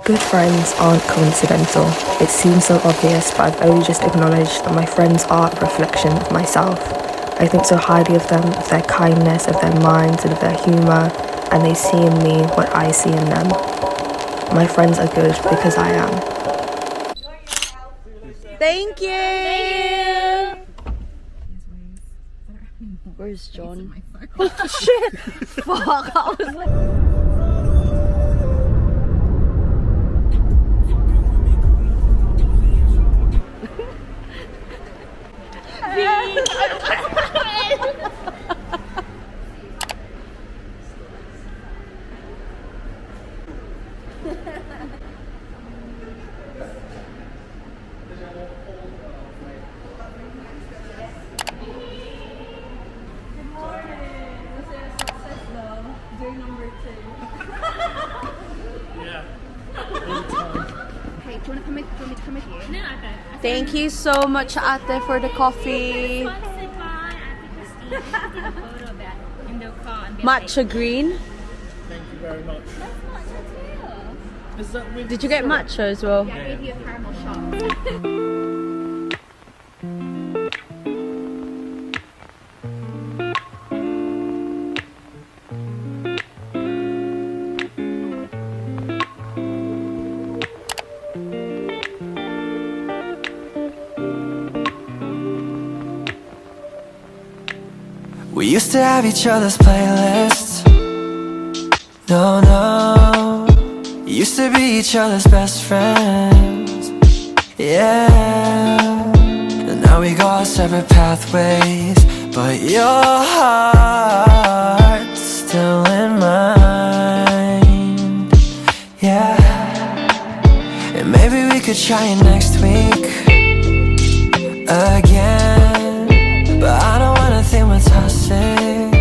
Good friends aren't coincidental. It seems so obvious, but I've only just acknowledged that my friends are a reflection of myself. I think so highly of them, of their kindness, of their minds, and of their humour, and they see in me what I see in them. My friends are good because I am. Thank you! Thank you! Where's John? Oh shit! Fuck! I was like... Thank you so much, Ate, for the coffee. Matcha green. Thank you very much. Did you get matcha as well? Yeah, I gave you a caramel shot. We used to have each other's playlists. No, no. Used to be each other's best friends. Yeah. And now we go our separate pathways, but your heart's still in mine. Yeah. And maybe we could try it next week again, but I don't wanna think we're toxic,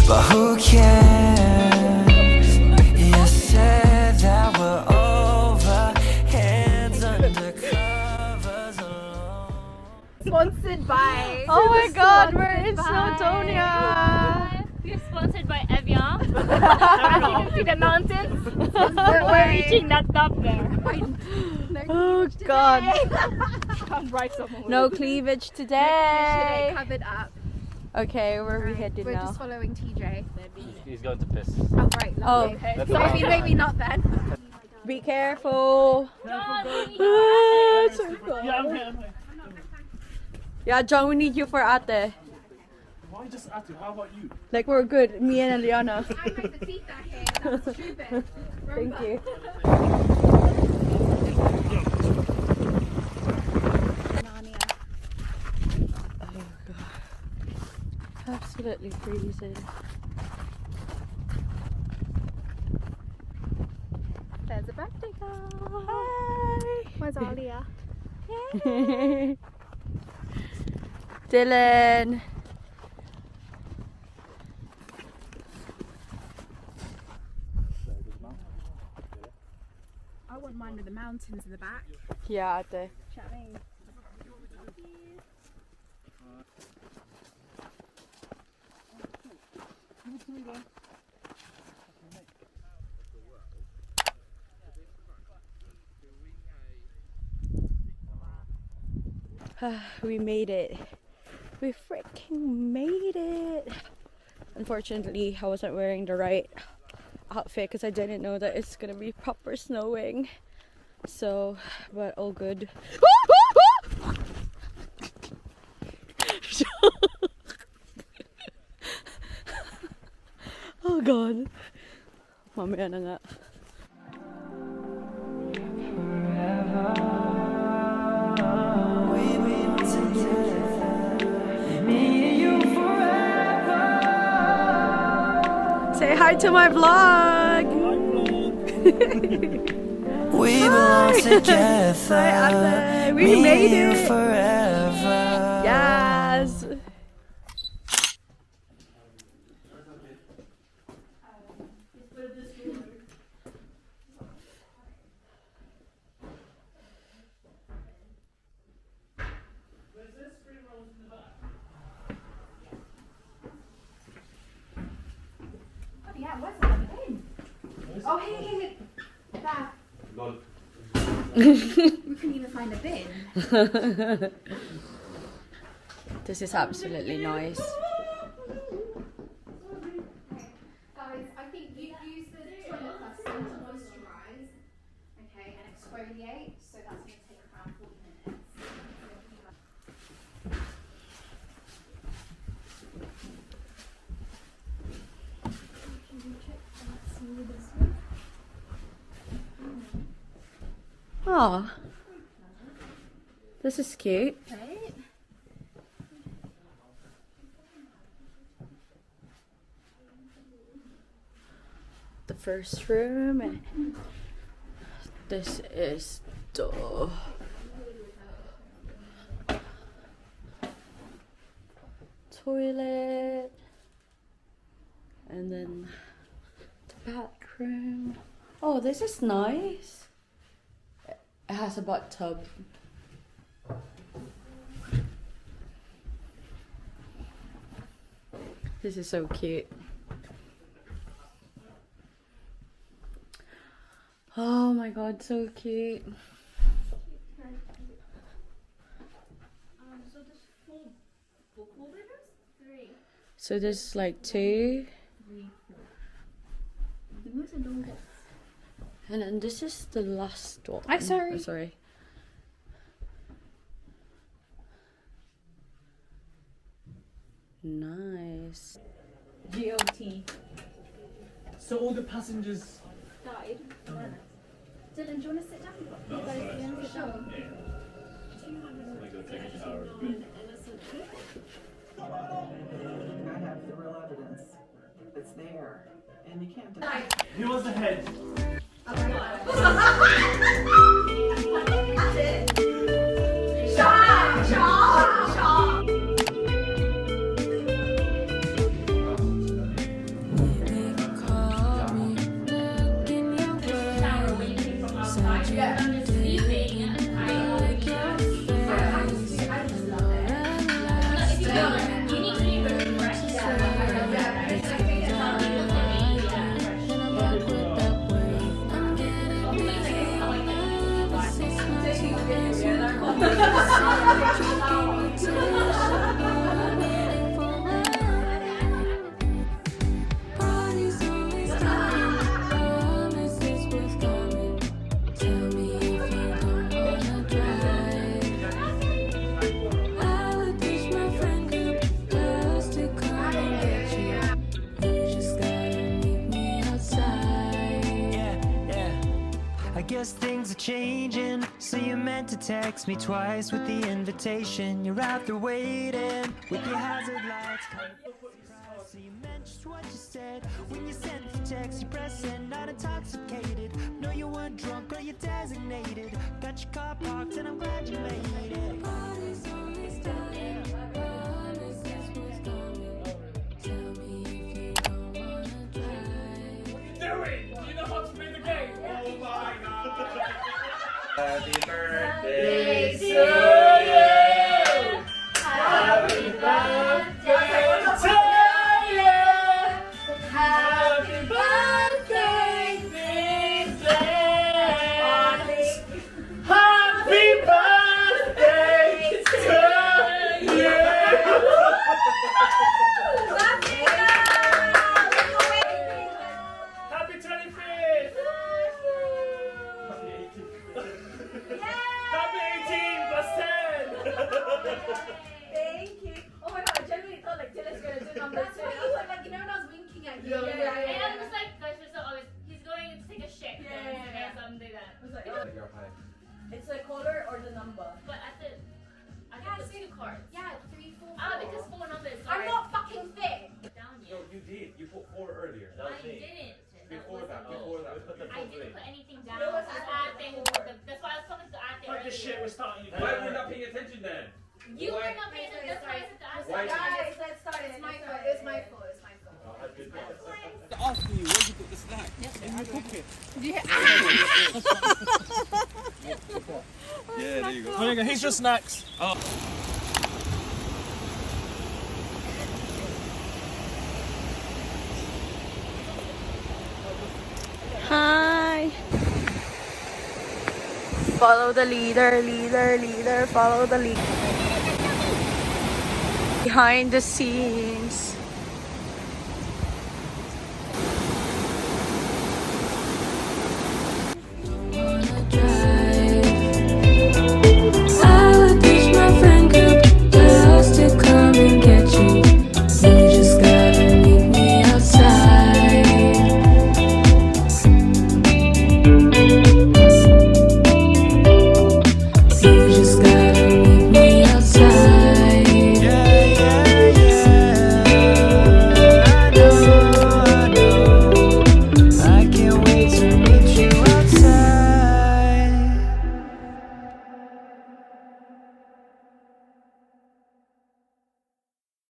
but who cares? You said that we're over, hands under covers alone. Sponsored by. Oh my god, we're in Snowdonia! We're sponsored by Evian. As you can see the mountains. We're reaching that top there. Oh god. No Today. cleavage today. Covered up. Okay, where are we headed We're now? just following TJ. He's going to piss. Oh, right. Oh, Lovely. So maybe not then. be careful. Yeah, John, we need you for Ate. Why just at you? How about you? Like, we're good, me and Eliana. I have the teeth out here. That's stupid. Thank you. Oh god. Absolutely freezing. There's a birthday girl. Hi. Where's Alia? Dylan. I wouldn't mind with the mountains in the back. Yeah, Ate. Chatting. We made it. We freaking made it. Unfortunately, I wasn't wearing the right outfit because I didn't know that it's gonna be proper snowing. So, but all good. Oh god. Mamaya na nga. Say hi to my vlog. We belong together. Hi, Ate. We Me made and you it. forever. Yes. Yeah, where's the bin? Oh, here. There. We couldn't even find a bin. This is absolutely nice. Guys, I think you use the toilet first to moisturise, okay, and exfoliate. So that's going to take around 40 minutes. Oh, this is cute. Right? The first room. This is the toilet, and then the bathroom. Oh, this is nice. It has a bathtub. This is so cute. Oh my god, so cute. So there's 4 bedrooms? 3. So there's like 2. And then this is the last one. I'm sorry. Oh, sorry. Nice. GOT. So all the passengers. Died. Dylan, do you want to sit down? You guys do you want to sit down? I have the real evidence. It's there. And you can't deny it. Who was the head? Things are changing, so you meant to text me twice with the invitation. You're out there waiting with your hazard lights. So you meant just what you said when you sent the text. You pressed send, not intoxicated. No, you weren't drunk or you're designated. Got your car parked and I'm glad you made it. Do it! Do you know how to play the game? Oh my god! Happy birthday to you! Happy birthday to you! Happy birthday, Vincent! Happy birthday to you! Happy 25th! Happy 18 plus 10! Thank you. Oh my god, I genuinely thought like Dylan's gonna do number 2. I was like, you know when I was winking at you? Yeah. And I was like, guys, so always, he's going to take a shit. Yeah. Something like that. I was like, oh. It's the color or the number? But I think it's 2 cards. Yeah, 3, 4. Ah, because 4 numbers. I'm not fucking fit. Down No, yet. you did. You put 4 earlier. That was I me. didn't. Before that, we put the I 4 didn't in. put anything down. It was that's why I was talking to Ate Fuck this shit, we're starting. Why were we not paying attention then? You were not paying attention. That's why I said to Ate. Why? Guys, let's start it. It's my fault. It's my fault. It's my fault. Oh, that's good. Asking you, where did you put the snack? And you cook it. Yeah, there you go. Oh, here's your snacks. Oh. Hi. Follow the leader, leader, leader, follow the leader. Behind the scenes.